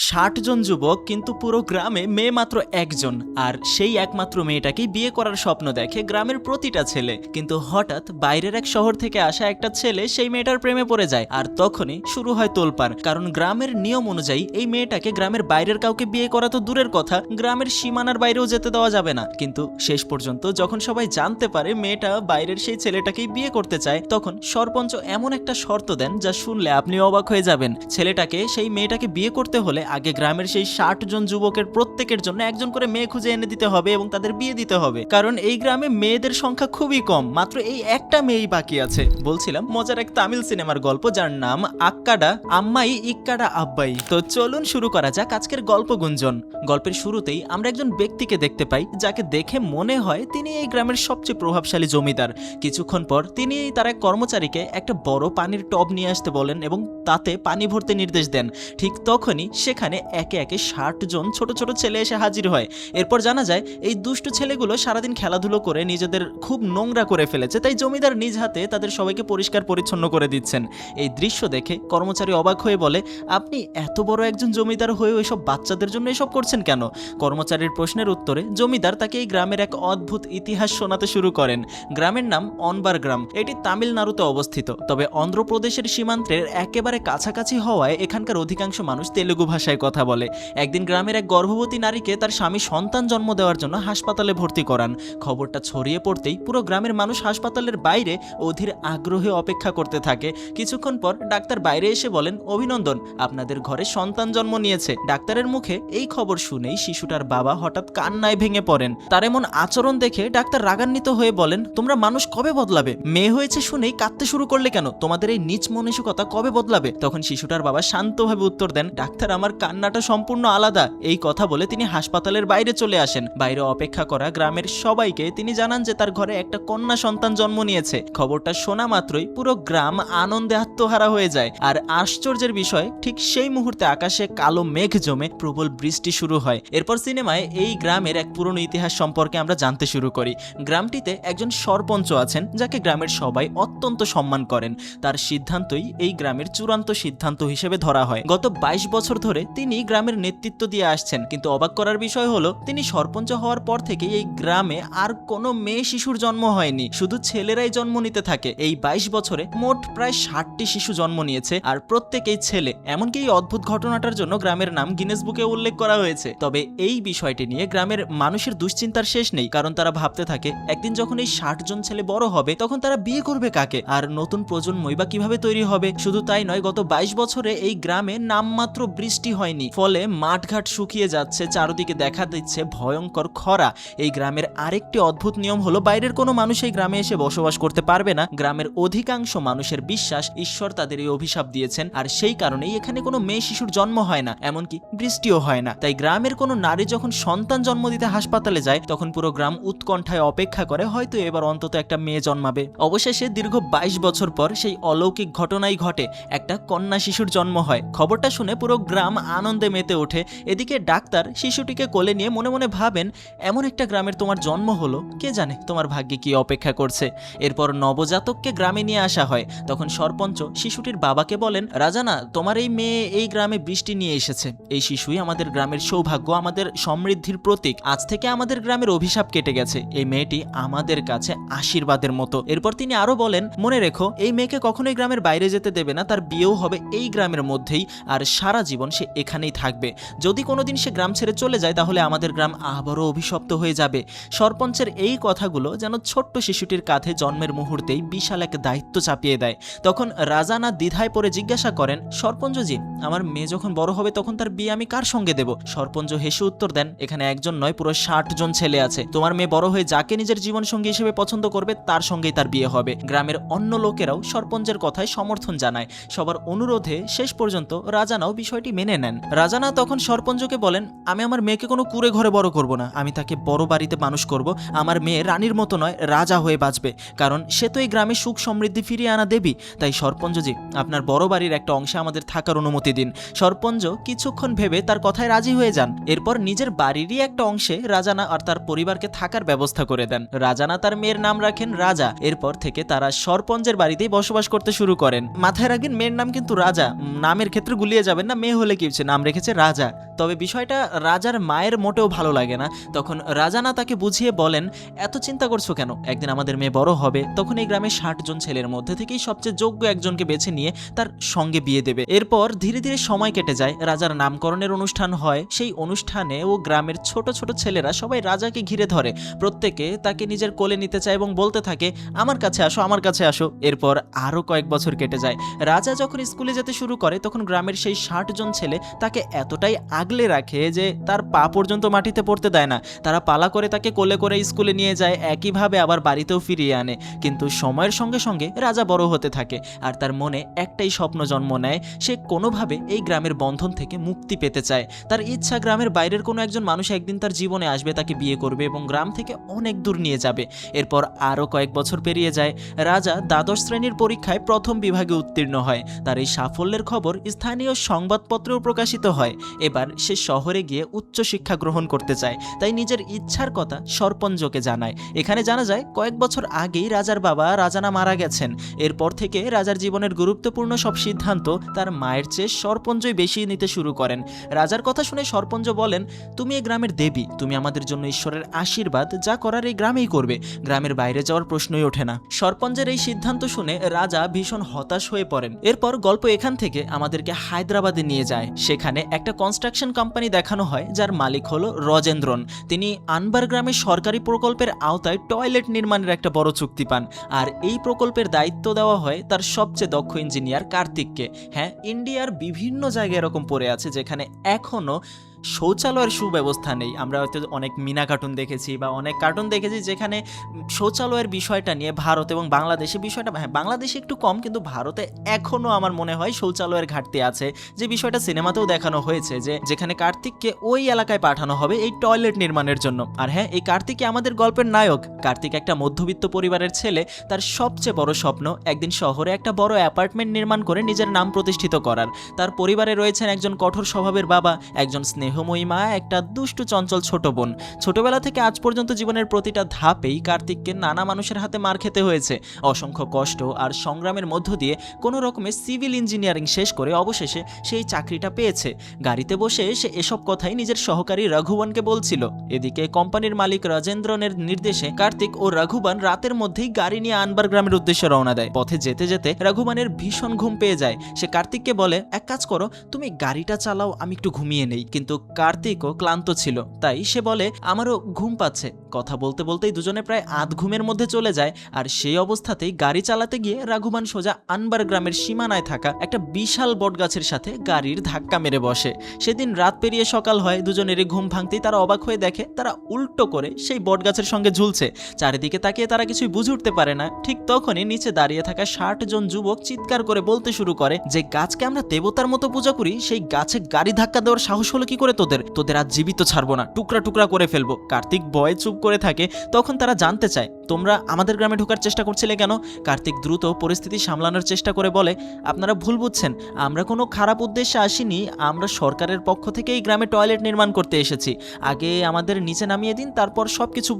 60 জন যুবক কিন্তু পুরো গ্রামে মেয়ে মাত্র একজন, আর সেই একমাত্র মেয়েটাকেই বিয়ে করার স্বপ্ন দেখে গ্রামের প্রতিটা ছেলে। কিন্তু হঠাৎ বাইরের এক শহর থেকে আসা একটা ছেলে সেই মেয়েটার প্রেমে পড়ে যায়, আর তখনই শুরু হয় তোলপাড়। কারণ গ্রামের নিয়ম অনুযায়ী এই মেয়েটাকে গ্রামের বাইরের কাউকে বিয়ে করা তো দূরের কথা, গ্রামের সীমানার বাইরেও যেতে দেওয়া যাবে না। কিন্তু শেষ পর্যন্ত যখন সবাই জানতে পারে মেয়েটা বাইরের সেই ছেলেটাকেই বিয়ে করতে চায়, তখন সরপঞ্চ এমন একটা শর্ত দেন যা শুনলে আপনি অবাক হয়ে যাবেন। ছেলেটাকে সেই মেয়েটাকে বিয়ে করতে হলে আগে গ্রামের সেই 60 জন যুবকের প্রত্যেকের জন্য একজন করে মেয়ে খুঁজে এনে দিতে হবে এবং তাদের বিয়ে দিতে হবে। কারণ এই গ্রামে মেয়েদের সংখ্যা খুবই কম, মাত্র এই একটা মেয়েই বাকি আছে। বলছিলাম মজার এক তামিল সিনেমার গল্প যার নাম আক্কাডা আম্মাই ইক্কাডা আব্বাই। তো চলুন শুরু করা যাক আজকের গল্প গুঞ্জন। গল্পের শুরুতেই আমরা একজন ব্যক্তিকে দেখতে পাই যাকে দেখে মনে হয় তিনি এই গ্রামের সবচেয়ে প্রভাবশালী জমিদার। কিছুক্ষণ পর তিনি তার এক কর্মচারীকে একটা বড় পানির টব নিয়ে আসতে বলেন এবং তাতে পানি ভরতে নির্দেশ দেন। ঠিক তখনই সেখানে একে একে 60 জন ছোট ছোট ছেলে এসে হাজির হয়। এরপর জানা যায় এই দুষ্টু ছেলেগুলো সারাদিন খেলাধুলো করে নিজেদের খুব নোংরা করে ফেলেছে, তাই জমিদার নিজ হাতে তাদের সবাইকে পরিষ্কার পরিচ্ছন্ন করে দিচ্ছেন। এই দৃশ্য দেখে কর্মচারী অবাক হয়ে বলে, আপনি এত বড় একজন জমিদার হয়ে ওইসব বাচ্চাদের জন্য এসব করছেন কেন? কর্মচারীর প্রশ্নের উত্তরে জমিদার তাকে এই গ্রামের এক অদ্ভুত ইতিহাস শোনাতে শুরু করেন। গ্রামের নাম অনবার গ্রাম। এটি তামিলনাড়ুতে অবস্থিত, তবে অন্ধ্রপ্রদেশের সীমান্তের একেবারে কাছাকাছি হওয়ায় এখানকার অধিকাংশ মানুষ তেলুগু ভাষায় কথা বলে। একদিন গ্রামের এক গর্ভবতী নারীকে তার স্বামী সন্তান জন্ম দেওয়ার জন্য হাসপাতালে ভর্তি করান। খবরটা ছড়িয়ে পড়তেই পুরো গ্রামের মানুষ হাসপাতালের বাইরে অধীর আগ্রহে অপেক্ষা করতে থাকে। কিছুক্ষণ পর ডাক্তার বাইরে এসে বলেন, অভিনন্দন, আপনাদের ঘরে সন্তান জন্ম নিয়েছে। ডাক্তারের মুখে এই খবর শুনেই শিশুটার বাবা হঠাৎ কান্নায় ভেঙে পড়েন। তার এমন আচরণ দেখে ডাক্তার রাগান্বিত হয়ে বলেন, তোমরা মানুষ কবে বদলাবে? মেয়ে হয়েছে শুনেই কাঁদতে শুরু করলে কেন? তোমাদের এই নীচ মানসিকতা কবে বদলাবে? তখন শিশুটার বাবা শান্তভাবে উত্তর দেন, ডাক্তার, আমার কান্নাটা সম্পূর্ণ আলাদা। এই কথা বলে তিনি হাসপাতালের বাইরে চলে আসেন। বাইরে অপেক্ষা করা গ্রামের সবাইকে তিনি জানান যে তার ঘরে একটা কন্যা সন্তান জন্ম নিয়েছে। খবরটা শোনা মাত্রই পুরো গ্রাম আনন্দে আত্মহারা হয়ে যায়। আর আশ্চর্যের বিষয়, ঠিক সেই মুহূর্তে আকাশে কালো মেঘ জমে প্রবল বৃষ্টি শুরু হয়। এরপর সিনেমায় এই গ্রামের এক পুরনো ইতিহাস সম্পর্কে আমরা জানতে শুরু করি। গ্রামটিতে একজন সরপঞ্চ আছেন যাকে গ্রামের সবাই অত্যন্ত সম্মান করেন। তার সিদ্ধান্তই এই গ্রামের চূড়ান্ত সিদ্ধান্ত হিসেবে ধরা হয়। গত 22 বছর ধরে তিনি গ্রামের নেতৃত্ব দিয়ে আসছেন, কিন্তু অবাক করার বিষয় হলো তিনি সরপঞ্চ হওয়ার পর থেকে এই গ্রামে আর কোনো মেয়ে শিশুর জন্ম হয়নি, শুধু ছেলেরাই জন্ম নিতে থাকে। এই 22 বছরে মোট প্রায় 60টি শিশু জন্ম নিয়েছে, আর প্রত্যেকেই ছেলে। এমনকি এই অদ্ভুত ঘটনাটার জন্য গ্রামের নাম গিনেস বুকে উল্লেখ করা হয়েছে। তবে এই বিষয়টি নিয়ে গ্রামের মানুষের দুশ্চিন্তার শেষ নেই, কারণ তারা ভাবতে থাকে একদিন যখন এই 60 জন ছেলে বড় হবে তখন তারা বিয়ে করবে কাকে, আর নতুন প্রজন্মই বা কিভাবে তৈরি হবে। শুধু তাই নয়, গত 22 বছরে এই গ্রামে নামমাত্র বৃষ্টি হয়নি, ফলে মাঠঘাট শুকিয়ে যাচ্ছে, চারদিকে দেখা দিচ্ছে ভয়ঙ্কর খরা। এই গ্রামের আরেকটি অদ্ভুত নিয়ম হলো বাইরের কোনো মানুষ এই গ্রামে এসে বসবাস করতে পারবে না। গ্রামের অধিকাংশ মানুষের বিশ্বাস ঈশ্বর তাদের এই অভিশাপ দিয়েছেন, আর সেই কারণেই এখানে কোনো মেয়ে শিশুর জন্ম হয় না, এমনকি বৃষ্টিও হয় না। তাই গ্রামের কোনো নারী যখন সন্তান জন্ম দিতে হাসপাতালে যায় তখন পুরো গ্রাম উৎকণ্ঠায় অপেক্ষা করে, হয়তো এবার অন্তত একটা মেয়ে জন্মাবে। অবশেষে দীর্ঘ 22 বছর পর সেই অলৌকিক ঘটনাই ঘটে, একটা কন্যা শিশুর জন্ম হয়। খবরটা শুনে পুরো গ্রাম আনন্দে মেতে ওঠে। এদিকে ডাক্তার শিশুটিকে কোলে নিয়ে মনে মনে ভাবেন, এমন একটা গ্রামের তোমার জন্ম হলো, কে জানে তোমার ভাগ্যে কি অপেক্ষা করছে। এরপর নবজাতককে গ্রামে নিয়ে আসা হয়। তখন সরপঞ্চ শিশুটির বাবাকে বলেন, রাজানা, তোমার এই মেয়ে এই গ্রামে বৃষ্টি নিয়ে এসেছে। এই শিশুই আমাদের গ্রামের সৌভাগ্য, আমাদের সমৃদ্ধির প্রতীক। আজ থেকে আমাদের গ্রামের অভিশাপ কেটে গেছে। এই মেয়েটি আমাদের কাছে আশীর্বাদের মতো। এরপর তিনি আরো বলেন, মনে রেখো, এই মেয়েকে কখনোই গ্রামের বাইরে যেতে দেবে না। তার বিয়েও হবে এই গ্রামের মধ্যেই, আর সারা জীবন সে এখানেই থাকবে। যদি কোনোদিন সে গ্রাম ছেড়ে চলে যায় তাহলে আমাদের গ্রাম আবারও অভিশপ্ত হয়ে যাবে। সরপঞ্চের এই কথাগুলো যেন ছোট্ট শিশুটির কাঁধে জন্মের মুহূর্তেই বিশাল এক দায়িত্ব চাপিয়ে দেয়। তখন রাজানা দ্বিধায় পড়ে জিজ্ঞাসা করেন, সরপঞ্চজি, আমার মেয়ে যখন বড় হবে তখন তার বিয়ে আমি কার সঙ্গে দেব? সরপঞ্চ হেসে উত্তর দেন, এখানে একজন নয়, পুরো 60 জন ছেলে আছে। তোমার মেয়ে বড় হয়ে যাকে নিজের জীবন সঙ্গী হিসেবে পছন্দ করবে তার সঙ্গেই তার বিয়ে হবে। গ্রামের অন্য লোকেরাও সরপঞ্চের কথায় সমর্থন জানায়। সবার অনুরোধে শেষ পর্যন্ত রাজানাও বিষয়টি মেনে নেন। রাজানা তখন সরপঞ্চকে বলেন, আমি আমার মেয়েকে কোনো কুঁড়ে ঘরে বড় করব না, আমি তাকে বড় বাড়িতে মানুষ করব। আমার মেয়ে রানীর মতো নয়, রাজা হয়ে বাঁচবে, কারণ সে তো এই গ্রামে সুখ সমৃদ্ধি ফিরিয়ে আনা দেবী। তাই সরপঞ্চজি, আপনার বড় বাড়ির একটা অংশে আমাদের থাকার অনুমতি দিন। সরপঞ্চ কিছুক্ষণ ভেবে তার কথায় রাজি হয়ে যান। এরপর নিজের বাড়িরই একটা অংশে রাজানা আর তার পরিবারকে থাকার ব্যবস্থা করে দেন। রাজানা তার মেয়ের নাম রাখেন রাজা। এরপর থেকে তারা সরপঞ্চের বাড়িতেই বসবাস করতে শুরু করেন। মাথায় রাখবেন, মেয়ের নাম কিন্তু রাজা, নামের ক্ষেত্রে গুলিয়ে যাবেন না, মেয়ে হলে কি নাম রেখেছে রাজা। তবে বিষয়টা রাজার মায়ের মোটেও ভালো লাগে না। তখন রাজা না তাকে বুঝিয়ে বলেন, এত চিন্তা করছো কেন, একদিন আমাদের মেয়ে বড় হবে, তখন এই গ্রামে 60 জন ছেলের মধ্যে থেকেই সবচেয়ে যোগ্য একজনকে বেছে নিয়ে তার সঙ্গে বিয়ে দেবে। এরপর ধীরে ধীরে সময় কেটে যায়, রাজার নামকরণের অনুষ্ঠান হয়। সেই অনুষ্ঠানে ও গ্রামের ছোট ছোট ছেলেরা সবাই রাজাকে ঘিরে ধরে, প্রত্যেকে তাকে নিজের কোলে নিতে চায় এবং বলতে থাকে, আমার কাছে আসো, আমার কাছে আসো। এরপর আরও কয়েক বছর কেটে যায়। রাজা যখন স্কুলে যেতে শুরু করে তখন গ্রামের সেই 60 জন ছেলে তাকে এতটাই আগলে রাখে যে তার পা পর্যন্ত মাটিতে পড়তে দেয় না। তারা পালা করে তাকে কোলে করে স্কুলে নিয়ে যায়, একইভাবে আবার বাড়িতেও ফিরিয়ে আনে। কিন্তু সময়ের সঙ্গে সঙ্গে রাজা বড় হতে থাকে আর তার মনে একটাই স্বপ্ন জন্ম নেয়, সে কোনোভাবে এই গ্রামের বন্ধন থেকে মুক্তি পেতে চায়। তার ইচ্ছা গ্রামের বাইরের কোনো একজন মানুষ একদিন তার জীবনে আসবে, তাকে বিয়ে করবে এবং গ্রাম থেকে অনেক দূর নিয়ে যাবে। এরপর আরও কয়েক বছর পেরিয়ে যায়। রাজা দ্বাদশ শ্রেণীর পরীক্ষায় প্রথম বিভাগে উত্তীর্ণ হয়। তার এই সাফল্যের খবর স্থানীয় সংবাদপত্রেও প্রকাশিত হয়। এবার সে শহরে গিয়ে উচ্চশিক্ষা গ্রহণ করতে চায়, তাই নিজের ইচ্ছার কথা সরপঞ্জকে জানায়। এখানে জানা যায় কয়েক বছর আগেই রাজার বাবা রাজানা মারা গেছেন। এরপর থেকে রাজার জীবনের গুরুত্বপূর্ণ সব সিদ্ধান্ত তার মায়ের চেয়ে সরপঞ্জই বেশি নিতে শুরু করেন। রাজার কথা শুনে সরপঞ্জ বলেন, তুমি এই গ্রামের দেবী, তুমি আমাদের জন্য ঈশ্বরের আশীর্বাদ, যা করার এই গ্রামেই করবে, গ্রামের বাইরে যাওয়ার প্রশ্নই ওঠে না। সরপঞ্জের এই সিদ্ধান্ত শুনে রাজা ভীষণ হতাশ হয়ে পড়েন। এরপর গল্প এখান থেকে আমাদেরকে হায়দ্রাবাদে নিয়ে যায়। সেখানে একটা কনস্ট্রাকশন কোম্পানি দেখানো হয় যার মালিক হলো রজেন্দ্রন। তিনি আনবার গ্রামের সরকারি প্রকল্পের আওতায় টয়লেট নির্মাণের একটা বড় চুক্তি পান আর এই প্রকল্পের দায়িত্ব দেওয়া হয় তার সবচেয়ে দক্ষ ইঞ্জিনিয়ার কার্তিককে। হ্যাঁ, ইন্ডিয়ার বিভিন্ন জায়গায় এরকম পড়ে আছে যেখানে এখনো শৌচালয়ের সুব্যবস্থা নেই। আমরা হয়তো অনেক মিনা কার্টুন দেখেছি বা অনেক কার্টুন দেখেছি যেখানে শৌচালয়ের বিষয়টা নিয়ে ভারত এবং বাংলাদেশে বিষয়টা, হ্যাঁ বাংলাদেশে একটু কম, কিন্তু ভারতে এখনও আমার মনে হয় শৌচালয়ের ঘাটতি আছে। যে বিষয়টা সিনেমাতেও দেখানো হয়েছে, যে যেখানে কার্তিককে ওই এলাকায় পাঠানো হবে এই টয়লেট নির্মাণের জন্য। আর হ্যাঁ, এই কার্তিকই আমাদের গল্পের নায়ক। কার্তিক একটা মধ্যবিত্ত পরিবারের ছেলে। তার সবচেয়ে বড় স্বপ্ন একদিন শহরে একটা বড় অ্যাপার্টমেন্ট নির্মাণ করে নিজের নাম প্রতিষ্ঠিত করার। তার পরিবারে রয়েছেন একজন কঠোর স্বভাবের বাবা, একজন স্নেহময়ী মা, একটা দুষ্টু চঞ্চল ছোট বোন। ছোটবেলা থেকে আজ পর্যন্ত জীবনের প্রতিটা ধাপেই কার্তিককে নানা মানুষের হাতে মার খেতে হয়েছে। অসংখ্য কষ্ট আর সংগ্রামের মধ্য দিয়ে কোনো রকমে সিভিল ইঞ্জিনিয়ারিং শেষ করে অবশেষে সেই চাকরিটা পেয়েছে। গাড়িতে বসে সে এসব কথাই নিজের সহকারী রঘুবনকে বলছিল। এদিকে কোম্পানির মালিক রাজেন্দ্রনের নির্দেশে কার্তিক ও রঘুবন রাতের মধ্যেই গাড়ি নিয়ে আনবার গ্রামের উদ্দেশ্যে রওনা দেয়। পথে যেতে যেতে রঘুবনের ভীষণ ঘুম পেয়ে যায়। সে কার্তিককে বলে, এক কাজ করো, তুমি গাড়িটা চালাও, আমি একটু ঘুমিয়ে নেই। কিন্তু কার্তিকও ক্লান্ত ছিল, তাই সে বলে, আমারও ঘুম পাচ্ছে। কথা বলতে বলতেই দুজনে প্রায় আধ ঘুমের মধ্যে চলে যায়। আর সেই অবস্থাতেই গাড়ি চালাতে গিয়ে রাঘুবান সোজা আনবার গ্রামের সীমানায় থাকা একটা বিশাল বটগাছের সাথে গাড়ির ধাক্কা মেরে বসে। সেদিন রাত পেরিয়ে সকাল হয়। দুজনেরই ঘুম ভাঙতেই তারা অবাক হয়ে দেখে তারা উল্টো করে সেই বটগাছের সঙ্গে ঝুলছে। চারিদিকে তাকিয়ে তারা কিছুই বুঝে উঠতে পারে না। ঠিক তখনই নিচে দাঁড়িয়ে থাকা 60 জন যুবক চিৎকার করে বলতে শুরু করে, যে গাছকে আমরা দেবতার মতো পূজা করি, সেই গাছে গাড়ি ধাক্কা দেওয়ার সাহস হলো কি করে তোদের আজ জীবিত ছাড়বো না, টুকরা টুকরা করে ফেলবো। কার্তিক ভয়ে চুপ করে থাকে। তখন তারা জানতে চায়, তোমরা আমাদের গ্রামে ঢোকার চেষ্টা করছিলে কেন? কার্তিক দ্রুত পরিস্থিতি সামলানোর চেষ্টা করে বলে, আপনারা ভুল বুঝছেন, আমরা কোনো খারাপ উদ্দেশ্যে আসিনি, আমরা সরকারের পক্ষ থেকে এই গ্রামে টয়লেট নির্মাণ করতে এসেছি। আগে আমাদের নিচে নামিয়ে দিন, তারপর সবকিছু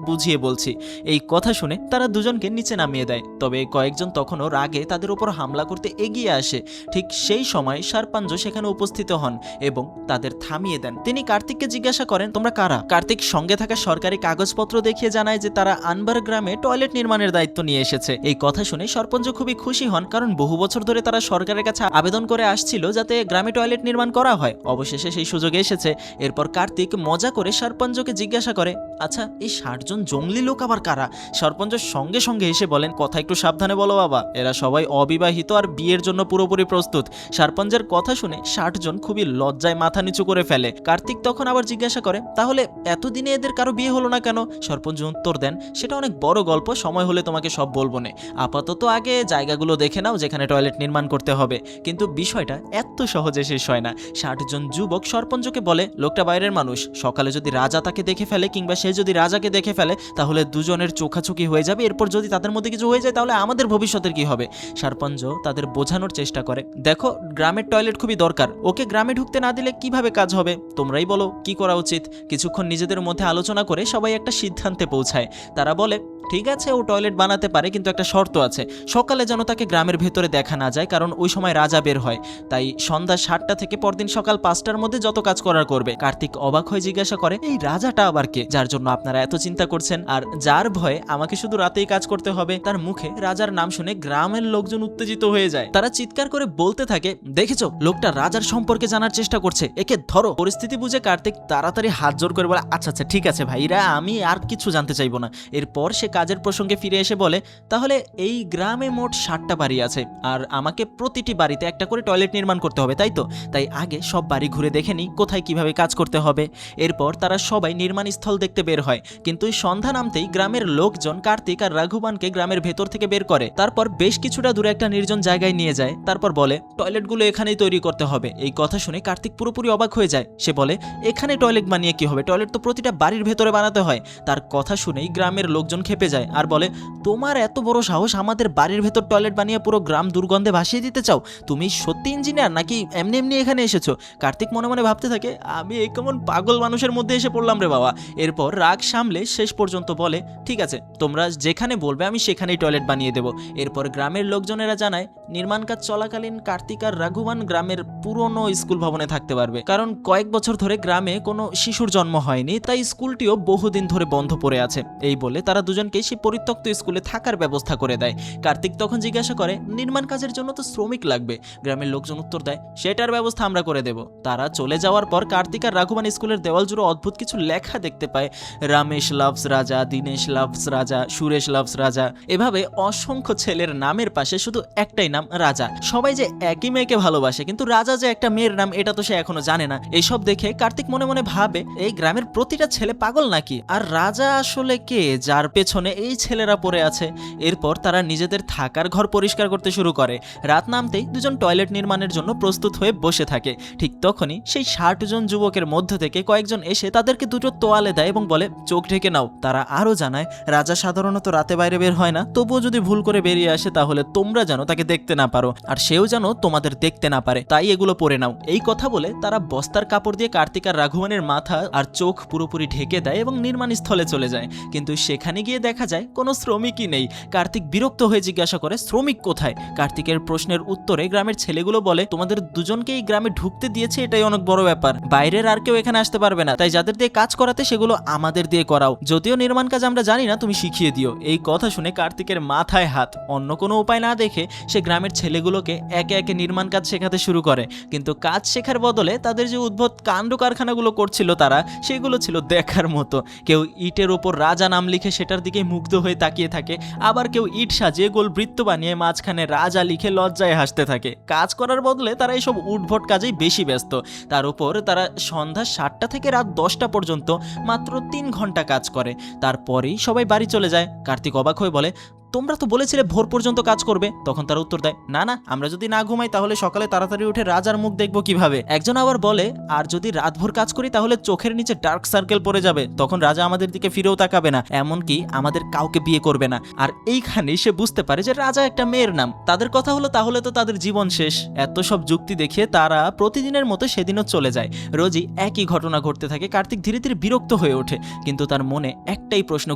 বুঝিয়ে বলছি। এই কথা শুনে তারা দুজনকে নিচে নামিয়ে দেয়। তবে কয়েকজন তখনও রাগে তাদের উপর হামলা করতে এগিয়ে আসে। ঠিক সেই সময় সারপাঞ্জ সেখানে উপস্থিত হন এবং তাদের থামিয়ে দেন। তিনি কার্তিককে জিজ্ঞাসা করেন, তোমরা কারা? কার্তিক সঙ্গে থাকা সরকারি কাগজপত্র দেখিয়ে জানায় যে তারা আনবার গ্রামে টয়লেট নির্মাণের দায়িত্ব নিয়ে এসেছে। এই কথা শুনে সরপঞ্চ খুবই খুশি হন, কারণ বহু বছর ধরে তারা সরকারের কাছে আবেদন করে আসছিল যাতে গ্রামে টয়লেট নির্মাণ করা হয়। অবশেষে সেই সুযোগ এসেছে। এরপর কার্তিক মজা করে সরপঞ্চকে জিজ্ঞাসা করে, আচ্ছা এই 60 জন জঙ্গলি লোক আবার কারা? সরপঞ্চ সঙ্গে সঙ্গে এসে বলেন, কথা একটু সাবধানে বলো বাবা, এরা সবাই অবিবাহিত আর বিয়ের জন্য পুরোপুরি প্রস্তুত। সরপঞ্চের কথা শুনে 60 জন খুবই লজ্জায় মাথা নিচু করে ফেলে। কার্তিক তখন আবার জিজ্ঞাসা করে, তাহলে এতদিনে এদের কারো বিয়ে হলো না কেন? সরপঞ্চ উত্তর দেন, সেটা অনেক বড় গল্প, সময় হলে তোমাকে সব বলবো না, আপাতত আগে জায়গাগুলো দেখে নাও যেখানে টয়লেট নির্মাণ করতে হবে। কিন্তু বিষয়টা এত সহজে শেষ হয় না। 60 জন যুবক সরপঞ্চকে বলে, লোকটা বাইরের মানুষ, সকালে যদি রাজা তাকে দেখে ফেলে কিংবা সে যদি রাজাকে দেখে ফেলে তাহলে দুজনের চোখাচোখি হয়ে যাবে। এরপর যদি তাদের মধ্যে কিছু হয়ে যায় তাহলে আমাদের ভবিষ্যতের কি হবে? সরপঞ্চ তাদের বোঝানোর চেষ্টা করে, দেখো গ্রামের টয়লেট খুবই দরকার, ওকে গ্রামে ঢুকতে না দিলে কিভাবে কাজ হবে? তোমরাই বলো কি করা উচিত। কিছুক্ষণ নিজেদের মধ্যে আলোচনা করে সবাই একটা সিদ্ধান্তে পৌঁছায়। তারা বলে, ঠিক আছে, ও টয়লেট বানাতে পারে, কিন্তু একটা শর্ত আছে, সকালে যেন তাকে গ্রামের ভেতরে দেখা না যায়, কারণ ওই সময় রাজা বের হয়। তাই সন্ধ্যা 7টা থেকে পরদিন সকাল 5টার মধ্যে যত কাজ করার করবে। কার্তিক অবাক হয়ে জিজ্ঞাসা করে, এই রাজাটা আবার কে, যার জন্য আপনারা এত চিন্তা করছেন আর যার ভয়ে আমাকে শুধু রাতেই কাজ করতে হবে? তার মুখে রাজার নাম শুনে গ্রামের লোকজন উত্তেজিত হয়ে যায়। তারা চিৎকার করে বলতে থাকে, দেখেছো, লোকটা রাজার সম্পর্কে জানার চেষ্টা করছে, একে ধরো। পরিস্থিতি বুঝে কার্তিক তাড়াতাড়ি হাত জোর করে বলে, আচ্ছা আচ্ছা ঠিক আছে ভাইরা, আমি আর কিছু জানতে চাইবো না। এরপর সে কাজের প্রসঙ্গে ফিরে এসে বলে, তাহলে এই গ্রামে মোট 7টা বাড়ি আছে আর আমাকে প্রতিটি বাড়িতে একটা করে টয়লেট নির্মাণ করতে হবে, তাই তো? তাই আগে সব বাড়ি ঘুরে দেখে নিই কোথায় কিভাবে কাজ করতে হবে। এরপর তারা সবাই নির্মাণ স্থল দেখতে বের হয়, কিন্তু সন্ধ্যা নামতেই গ্রামের লোকজন কার্তিক আর রাঘুবানকে গ্রামের ভেতর থেকে বের করে। তারপর বেশ কিছুটা দূরে একটা নির্জন জায়গায় নিয়ে যায়। তারপর বলে, টয়লেটগুলো এখানেই তৈরি করতে হবে। এই কথা শুনে কার্তিক পুরোপুরি অবাক হয়ে যায়। সে বলে, এখানে টয়লেট বানিয়ে কি হবে, টয়লেট তো প্রতিটা বাড়ির ভেতরে বানাতে হয়। তার কথা শুনেই গ্রামের লোকজন খেপে যায় আর বলে, তোমার এত বড় সাহস, আমাদের বাড়ির ভেতর টয়লেট বানিয়ে পুরো গ্রাম দুর্গন্ধে ভাসিয়ে দিতে চাও? তুমি সত্যি ইঞ্জিনিয়ার নাকি এমনি এমনি এখানে এসেছো? কার্তিক মনে মনে ভাবতে থাকে, আমি এই কেমন পাগল মানুষের মধ্যে এসে পড়লাম রে বাবা। এরপর রাগ সামলে শেষ পর্যন্ত বলে, ঠিক আছে, তোমরা যেখানে বলবে আমি সেখানেই টয়লেট বানিয়ে দেবো। এরপর গ্রামের লোকজনেরা জানায়, নির্মাণ কাজ চলাকালীন কার্তিক আর রাঘুবান গ্রামের পুরনো স্কুল ভবনে থাকতে পারবে, কারণ কয়েক বছর ধরে গ্রামে কোনো শিশুর জন্ম হয়নি, তাই স্কুলটিও বহুদিন ধরে বন্ধ পড়ে আছে। এই বলে তারা দুজনকে সেই পরিত্যক্ত স্কুলে থাকার ব্যবস্থা করে দেয়। কার্তিক তখন জিজ্ঞাসা করে, নির্মাণ কাজের জন্য তো শ্রমিক লাগবে। গ্রামের লোকজন উত্তর দেয়, সেটার ব্যবস্থা আমরা করে দেব। তারা চলে যাওয়ার পর কার্তিক আর রাঘুবান স্কুলের দেওয়াল জুড়ে অদ্ভুত কিছু লেখা দেখতে পায়। রমেশ লাভস রাজা, দীনেশ লাভস রাজা, সুরেশ লাভস রাজা, এভাবে অসংখ্য ছেলের নামের পাশে শুধু একটাই নাম, রাজা। সবাই যে একই মেয়েকে ভালোবাসে, কিন্তু রাজা যে একটা মেয়ের নাম এটা তো সে এখনো জানে না। এইসব দেখে কার্তিক মনে মনে ভাবে, এই গ্রামের প্রতিটা ছেলে পাগল নাকি? আর রাজা আসলে কে, যার পেছনে এই ছেলেরা পড়ে আছে? এরপর তারা নিজেদের থাকার ঘর পরিষ্কার করতে শুরু করে। রাত নামতেই দুজন টয়লেট নির্মাণের জন্য প্রস্তুত হয়ে বসে থাকে। ঠিক তখনই সেই 60 জন যুবকের মধ্য থেকে কয়েকজন এসে তাদেরকে দুটো তোয়ালে দেয় এবং বলে, চোখ ঢেকে নাও। তারা আরো জানায়, রাজা সাধারণত রাতে বাইরে বের হয় না, তবুও যদি ভুল করে বেরিয়ে আসে তাহলে তোমরা যেন তাকে দেখতে না পারো, আর সেও যেন তোমাদের দেখতে না পারে, তাই এগুলো পরে নাও। এই কথা বলে তারা বস্তার কাপড় দিয়ে কার্তিক আর রাঘুবানের মাথা আর চোখ পুরোপুরি ঢেকে দেয় এবং নির্মাণ স্থলে চলে যায়। কিন্তু সেখানে গিয়ে দেখা যায় কোনো শ্রমিকই নেই। কার্তিক বিরক্ত হয়ে জিজ্ঞাসা করে, শ্রমিক কোথায়? কার্তিকের প্রশ্নের উত্তরে গ্রামের ছেলেগুলো বলে, তোমাদের দুজনকে এই গ্রামে ঢুকতে দিয়েছে, এটাই অনেক বড় ব্যাপার। বাইরের আর কেউ এখানে আসতে পারবে না, তাই যাদের দিয়ে কাজ করাতে সেগুলো আমাদের দিয়ে করাও। যদিও নির্মাণ কাজ আমরা জানি না, তুমি শিখিয়ে দিও। এই কথা শুনে কার্তিকের মাথায় হাত। অন্য কোনো উপায় না দেখে সে গ্রামের ছেলেগুলোকে একে একে নির্মাণ কাজ শেখাতে শুরু করে। কিন্তু কাজ শেখার বদলে তাদের যে উদ্ভট কাণ্ড কারখানাগুলো করছিল তারা, সেগুলো ছিল দেখার মতো। কেউ ইটের ওপর রাজা নাম লিখে সেটার দিকে মুগ্ধ হয়ে তাকিয়ে থাকে, আবার কেউ ইট সাজিয়ে গোল বৃত্ত বানিয়ে মাঝখানে রাজা লিখে লজ্জায় হাসতে থাকে। কাজ করার বদলে তারা এইসব উদ্ভট কাজেই বেশি ব্যস্ত। তার উপর তারা সন্ধ্যা 7টা থেকে রাত 10টা পর্যন্ত মাত্র 3 ঘন্টা কাজ করে, তারপরেই সবাই বাড়ি চলে যায়। কার্তিক অবাক হয়ে বলে, তোমরা তো বলেছিলে ভোর পর্যন্ত কাজ করবে। তখন তারা উত্তর দেয়, না না, আমরা যদি না ঘুমাই তাহলে সকালে তাড়াতাড়ি উঠে রাজার মুখ দেখবো কিভাবে? একজন আবার বলে, আর যদি রাতভর কাজ করি তাহলে চোখের নিচে ডার্ক সার্কেল পড়ে যাবে, তখন রাজা আমাদের দিকে ফিরেও তাকাবে না, এমনকি আমাদের কাউকে বিয়ে করবে না। আর এইখানেই সে বুঝতে পারে যে রাজা একটা মেয়ের নাম। তাদের কথা হলো, তাহলে তো তাদের জীবন শেষ। এত সব যুক্তি দেখিয়ে তারা প্রতিদিনের মতো সেদিনও চলে যায়। রোজই একই ঘটনা ঘটতে থাকে। কার্তিক ধীরে ধীরে বিরক্ত হয়ে ওঠে, কিন্তু তার মনে একটাই প্রশ্ন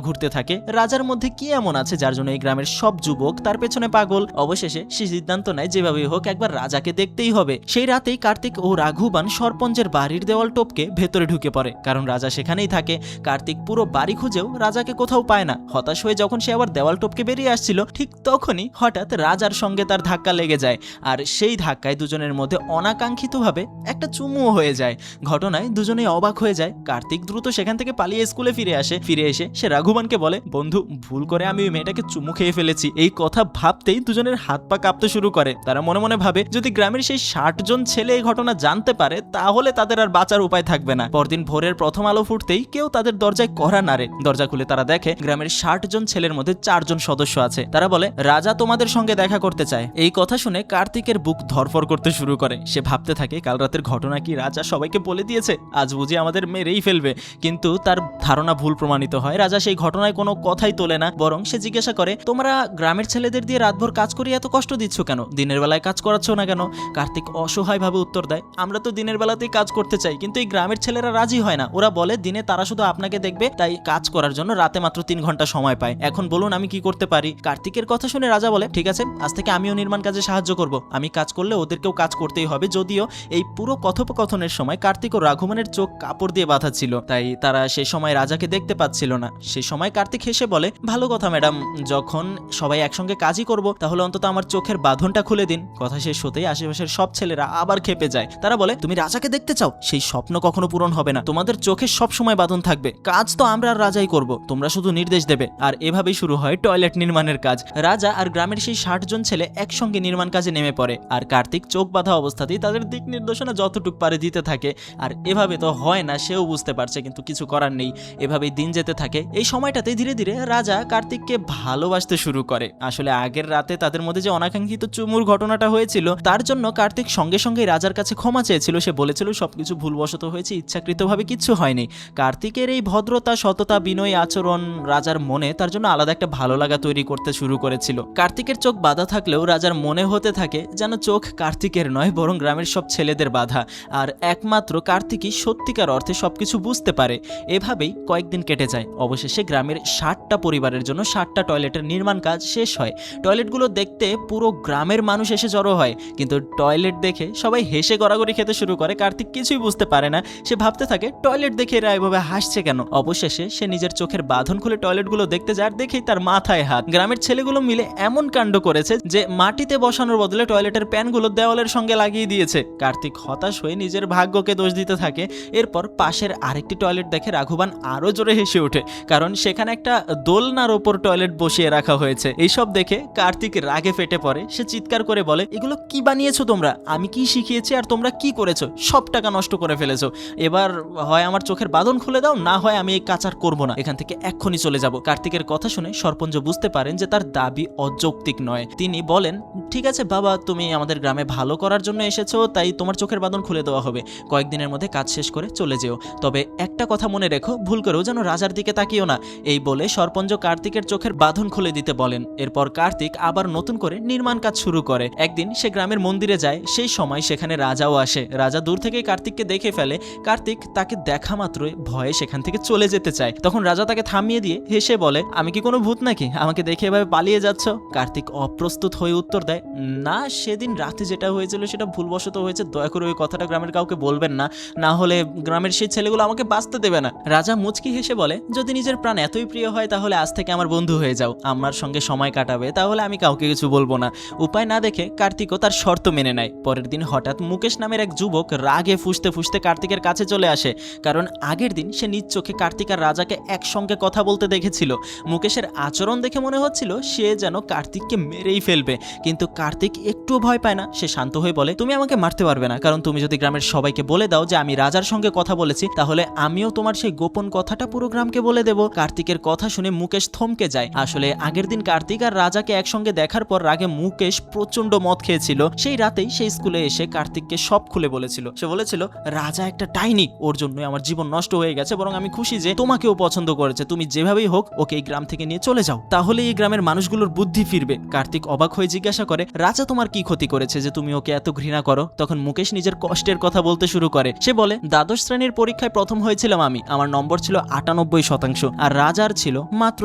ঘুরতে থাকে, রাজার মধ্যে কি এমন আছে যার জন্য এই গ্রামের সব যুবক তার পেছনে পাগল? অবশেষে সে সিদ্ধান্ত নেয়, যেভাবেই হোক একবার রাজাকে দেখতেই হবে। সেই রাতেই কার্তিক ও রাঘুবান সরপঞ্চের বাড়ির দেওয়াল টপকে ভেতরে ঢুকে পড়ে, কারণ রাজা সেখানেই থাকে। কার্তিক পুরো বাড়ি খুঁজেও রাজাকে কোথাও পায় না। হতাশ হয়ে যখন সে আবার দেওয়াল টপকে বেরিয়ে আসছিল, ঠিক তখনই হঠাৎ রাজার সঙ্গে তার ধাক্কা লেগে যায়, আর সেই ধাক্কায় দুজনের মধ্যে অনাকাঙ্ক্ষিতভাবে একটা চুমুও হয়ে যায়। ঘটনায় দুজনেই অবাক হয়ে যায়। কার্তিক দ্রুত সেখান থেকে পালিয়ে স্কুলে ফিরে আসে। ফিরে এসে সে রাঘুবানকে বলে, বন্ধু, ভুল করে আমি ওই মেয়েটাকে চুমু খেয়ে ফেলেছি। এই কথা ভাবতেই দুজনের হাত পা কাঁপতে শুরু করে। তারা মনে মনে ভাবে, যদি গ্রামের সেই 60 জন ছেলে এই ঘটনা জানতে পারে তাহলে তাদের আর বাঁচার উপায় থাকবে না। পরদিন ভোরের প্রথম আলো ফুটতেই কেউ তাদের দরজায় কড়া নাড়ে। দরজা খুলে তারা দেখে গ্রামের 60 জন ছেলের মধ্যে 4 জন সদস্য আছে। তারা বলে, রাজা তোমাদের সঙ্গে দেখা করতে চায়। এই কথা শুনে কার্তিকের বুক ধরফর করতে শুরু করে। সে ভাবতে থাকে, কাল রাতের ঘটনা কি রাজা সবাইকে বলে দিয়েছে? আজ বুঝি আমাদের মেরেই ফেলবে। কিন্তু তার ধারণা ভুল প্রমাণিত হয়। রাজা সেই ঘটনায় কোনো কথাই তোলে না, বরং সে জিজ্ঞাসা করে, তোমরা গ্রামের ছেলেদের দিয়ে রাতভর কাজ করিয়ে এত কষ্ট দিচ্ছ কেন, দিনের বেলায় কাজ করাচ্ছ না কেন? কার্তিক অসহায়ভাবে উত্তর দেয়, আমরা তো দিনের বেলাতেই কাজ করতে চাই, কিন্তু এই গ্রামের ছেলেরা রাজি হয় না। ওরা বলে দিনে তারা শুধু আপনাকে দেখবে, তাই কাজ করার জন্য রাতে মাত্র 3 ঘন্টা সময় পায়। এখন বলুন আমি কি করতে পারি? কার্তিকের কথা শুনে রাজা বলে, ঠিক আছে, আজ থেকে আমিও নির্মাণ কাজে সাহায্য করব। আমি কাজ করলে ওদেরকেও কাজ করতেই হবে। যদিও এই পুরো কথোপকথনের সময় কার্তিক ও রাঘবানের চোখ কাপড় দিয়ে বাঁধা ছিল, তাই তারা সেই সময় রাজাকে দেখতে পাচ্ছিল না। সেই সময় কার্তিক হেসে বলে, ভালো কথা ম্যাডাম, যখন সবাই একসঙ্গে কাজই করব তাহলে অন্তত আমার চোখের বাঁধনটা খুলে দিন। কথা শেষ হতেই আশেপাশের সব ছেলেরা আবার খেপে যায়। তারা বলে, তুমি রাজাকে দেখতে চাও? সেই স্বপ্ন কখনো পূরণ হবে না। তোমাদের চোখে সব সময় বাঁধন থাকবে। কাজ তো আমরা আর রাজাই করব, তোমরা শুধু নির্দেশ দেবে। আর এভাবেই শুরু হয় টয়লেট নির্মাণের কাজ। রাজা আর গ্রামের সেই 60 জন ছেলে একসঙ্গে নির্মাণ কাজে নেমে পড়ে, আর কার্তিক চোখ বাঁধা অবস্থাতেই তাদের দিক নির্দেশনা যতটুক পারে দিতে থাকে। আর এভাবে তো হয় না, সেও বুঝতে পারছে, কিন্তু কিছু করার নেই। এভাবেই দিন যেতে থাকে। এই সময়টাতে ধীরে ধীরে রাজা কার্তিককে ভালোবাসতে শুরু করে। আসলে আগের রাতে তাদের মধ্যে যে অনাকাঙ্ক্ষিত চুমুর ঘটনাটা হয়েছিল, তার জন্য কার্তিক সঙ্গে সঙ্গে রাজার কাছে ক্ষমা চেয়েছিল। সে বলেছিল সবকিছু ভুলবশত হয়েছে, ইচ্ছাকৃতভাবে কিচ্ছু হয়নি। কার্তিকের এই ভদ্রতা, সততা, বিনয়ী আচরণ রাজার মনে তার জন্য আলাদা একটা ভালো লাগা তৈরি করতে শুরু করেছিল। কার্তিকের চোখ বাঁধা থাকলেও রাজার মনে হতে থাকে যেন চোখ কার্তিকের নয়, বরং গ্রামের সব ছেলেদের বাঁধা। আর একমাত্র কার্তিকই সত্যিকার অর্থে সবকিছু বুঝতে পারে। এভাবেই কয়েকদিন কেটে যায়। অবশেষে গ্রামের 60টা পরিবারের জন্য 60টা টয়লেটের নির্মাণ কাজ শেষ হয়। টয়লেটগুলো দেখতে পুরো গ্রামের মানুষ এসে জড়ো হয়, কিন্তু টয়লেট দেখে সবাই হেসে গড়াগড়ি খেতে শুরু করে। কার্তিক কিছুই বুঝতে পারে না। সে ভাবতে থাকে টয়লেট দেখে এরা এভাবে হাসছে কেন। অবশেষে সে নিজের চোখের বাঁধন খুলে টয়লেটগুলো দেখতে যায়, আর দেখেই তার মাথায় হাত। গ্রামের ছেলেগুলো মিলে এমন কাণ্ড করেছে যে মাটিতে বসানোর বদলে টয়লেটের প্যানগুলো দেওয়ালের সঙ্গে লাগিয়ে দিয়েছে। কার্তিক হতাশ হয়ে নিজের ভাগ্যকে দোষ দিতে থাকে। এরপর পাশের আরেকটি টয়লেট দেখে রাঘবান আরো জোরে হেসে ওঠে, কারণ সেখানে একটা দোলনার ওপর টয়লেট বসিয়ে রাখা হয়েছে। এইসব দেখে কার্তিক রাগে ফেটে পড়ে। সে চিৎকার করে বলে, এগুলো কি বানিয়েছো তোমরা? আমি কি শিখিয়েছি আর তোমরা কি করেছো? সব টাকা নষ্ট করে ফেলেছো। এবার হয় আমার চোখের বাঁধন খুলে দাও, না হয় আমি এই কাজ আর করবো না, এখান থেকে এক্ষুনি চলে যাব। কার্তিকের কথা শুনে সরপঞ্চ বুঝতে পারেন যে তার দাবি অযৌক্তিক নয়। তিনি বলেন, ঠিক আছে বাবা, তুমি আমাদের গ্রামে ভালো করার জন্য এসেছো, তাই তোমার চোখের বাঁধন খুলে দেওয়া হবে। কয়েকদিনের মধ্যে কাজ শেষ করে চলে যেও। তবে একটা কথা মনে রেখো, ভুল করেও যেন রাজার দিকে তাকিও না। এই বলে সরপঞ্চ কার্তিকের চোখের বাঁধন খুলে দিতে বলেন। এরপর কার্তিক আবার নতুন করে নির্মাণ কাজ শুরু করে। একদিন সে গ্রামের মন্দিরে যায়। সেই সময় সেখানে রাজাও আসে। রাজা দূর থেকেই কার্তিককে দেখে ফেলে। কার্তিক তাকে দেখা মাত্রই ভয়ে সেখান থেকে চলে যেতে চায়। তখন রাজা তাকে থামিয়ে দিয়ে হেসে বলে, আমি কি কোনো ভূত নাকি, আমাকে দেখে এভাবে পালিয়ে যাচ্ছ? কার্তিক অপ্রস্তুত হয়ে উত্তর দেয়, না, সেদিন রাতে যেটা হয়েছিল সেটা ভুলবশত হয়েছে। দয়া করে ওই কথাটা গ্রামের কাউকে বলবেন না, না হলে গ্রামের সেই ছেলেগুলো আমাকে বাঁচতে দেবে না। রাজা মুচকি হেসে বলে, যদি নিজের প্রাণ এতই প্রিয় হয় তাহলে আজ থেকে আমার বন্ধু হয়ে যাও, আমার সঙ্গে সময় কাটাবে, তাহলে আমি কাউকে কিছু বলবো না। উপায় না দেখে কার্তিকও তার শর্ত মেনে নেয়। পরের দিন হঠাৎ মুকেশ নামের এক যুবক রাগে ফুঁসতে ফুঁসতে কার্তিকের কাছে চলে আসে, কারণ আগের দিন সে নিজ চোখে কার্তিক আর রাজাকে একসঙ্গে কথা বলতে দেখেছিল। মুকেশের আচরণ দেখে মনে হচ্ছিল সে যেন কার্তিককে মেরেই ফেলবে, কিন্তু কার্তিক একটুও ভয় পায় না। সে শান্ত হয়ে বলে, তুমি আমাকে মারতে পারবে না, কারণ তুমি যদি গ্রামের সবাইকে বলে দাও যে আমি রাজার সঙ্গে কথা বলেছি, তাহলে আমিও তোমার সেই গোপন কথাটা পুরো গ্রামকে বলে দেব। কার্তিকের কথা শুনে মুকেশ থমকে যায়। আসলে আগের দিন কার্তিক আর রাজাকে একসঙ্গে দেখার পর রাগে মুকেশ প্রচন্ড মদ খেয়েছিল। সেই রাতেই সেই স্কুলে এসে কার্তিককে সব খুলে বলেছিল। সে বলেছিল, রাজা একটা ডাইনি, ওর জন্যই আমার জীবন নষ্ট হয়ে গেছে, বরং আমি খুশি যে তোমাকেও পছন্দ করেছে। তুমি যেভাবেই হোক ওকে এই গ্রাম থেকে নিয়ে চলে যাও, তাহলে এই গ্রামের মানুষগুলোর বুদ্ধি ফিরবে। কার্তিক অবাক হয়ে জিজ্ঞাসা করে, রাজা তোমার কি ক্ষতি করেছে যে তুমি ওকে এত ঘৃণা করো? তখন মুকেশ নিজের কষ্টের কথা বলতে শুরু করে। সে বলে, দ্বাদশ শ্রেণীর পরীক্ষায় প্রথম হয়েছিলাম আমি, আমার নম্বর ছিল 98%, আর রাজার ছিল মাত্র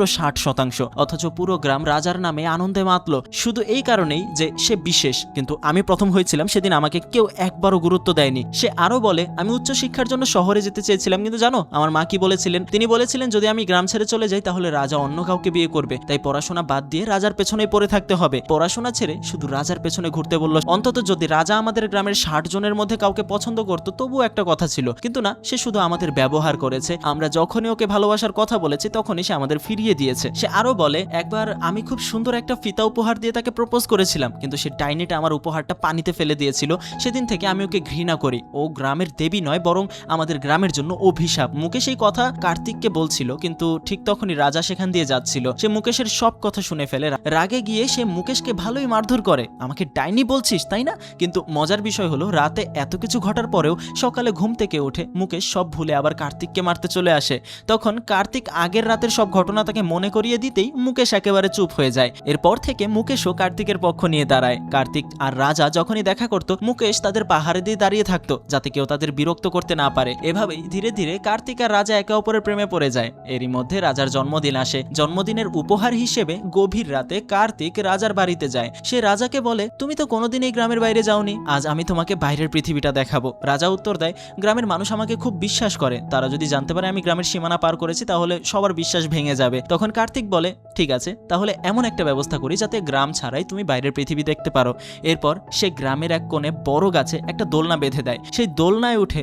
60%। অথচ পুরো গ্রাম রাজার নামে আনন্দে মাতল, শুধু এই কারণেই যে সে বিশেষ। কিন্তু আমি প্রথম হয়েছিলাম, সেদিন আমাকে কেউ একবারও গুরুত্ব দেয়নি। সে আরো বলে, আমি উচ্চ শিক্ষার জন্য শহরে যেতে চেয়েছিলাম, কিন্তু জানো আমার মা কি বলেছিলেন? তিনি বলেছিলেন যদি আমি গ্রাম ছেড়ে চলে যাই তাহলে রাজা অন্য কাউকে বিয়ে করবে, তাই পড়াশোনা বাদ দিয়ে রাজার পেছনেই পড়ে থাকতে হবে। পড়াশোনা ছেড়ে শুধু রাজার পেছনে ঘুরতে বলল। অন্তত যদি রাজা আমাদের গ্রামের 60 জনের মধ্যে কাউকে পছন্দ করতো তবুও একটা কথা ছিল, কিন্তু না, সে শুধু আমাদের ব্যবহার করেছে। আমরা যখনই ওকে ভালোবাসার কথা বলেছি তখনই সে আমাদের ফিরিয়ে দিয়েছে। সে আরো বলে, একবার আমি খুব সুন্দর একটা ফিতা উপহার দিয়ে তাকে প্রপোজ করেছিলাম, কিন্তু সে ডাইনিটা আমার উপহারটা পানিতে ফেলে দিয়েছিল। সেদিন থেকে আমি ওকে ঘৃণা করি। ও গ্রামের দেবী নয়, বরং আমাদের গ্রামের জন্য অভিশাপ। মুকেশ এই কথা কার্তিককে বলছিল, কিন্তু ঠিক তখনই রাজা সেখান দিয়ে যাচ্ছিল। সে মুকেশের সব কথা শুনে ফেলে। রাগে গিয়ে সে মুকেশকে ভালোই মারধর করে। আমাকে ডাইনি বলছিস, তাই না? কিন্তু মজার বিষয় হলো, রাতে এত কিছু ঘটার পরেও সকালে ঘুম থেকে উঠে মুকেশ সব ভুলে আবার কার্তিককে মারতে চলে আসে। তখন কার্তিক আগের রাতের সব ঘটনা তাকে মনে করিয়ে দিতেই মুকেশ মুকেশ একেবারে চুপ হয়ে যায়। এরপর থেকে মুকেশও কার্তিকের পক্ষ নিয়ে দাঁড়ায়। কার্তিক আর রাজা যখনই দেখা করত, মুকেশ তাদের পাহাড়ে দিয়ে দাঁড়িয়ে থাকতো যাতে কেউ তাদের বিরক্ত করতে না পারে। এভাবেই ধীরে ধীরে কার্তিক আর রাজা একে অপরের প্রেমে পড়ে যায়। এরই মধ্যে রাজার জন্মদিন আসে। জন্মদিনের উপহার হিসেবে গভীর রাতে কার্তিক রাজার বাড়িতে যায়। সে রাজাকে বলে, তুমি তো কোনোদিন এই গ্রামের বাইরে যাওনি, আজ আমি তোমাকে বাইরের পৃথিবীটা দেখাবো। রাজা উত্তর দেয়, গ্রামের মানুষ আমাকে খুব বিশ্বাস করে, তারা যদি জানতে পারে আমি গ্রামের সীমানা পার করেছি তাহলে সবার বিশ্বাস ভেঙে যাবে। তখন কার্তিক বলে, ঠিক আছে, তাহলে এমন একটা ব্যবস্থা করি যাতে গ্রাম ছাড়াই তুমি বাইরের পৃথিবী দেখতে পারো। এরপর সে গ্রামের এক কোণে বড় গাছে একটা দোলনা বেঁধে দেয়। সেই দোলনায় উঠে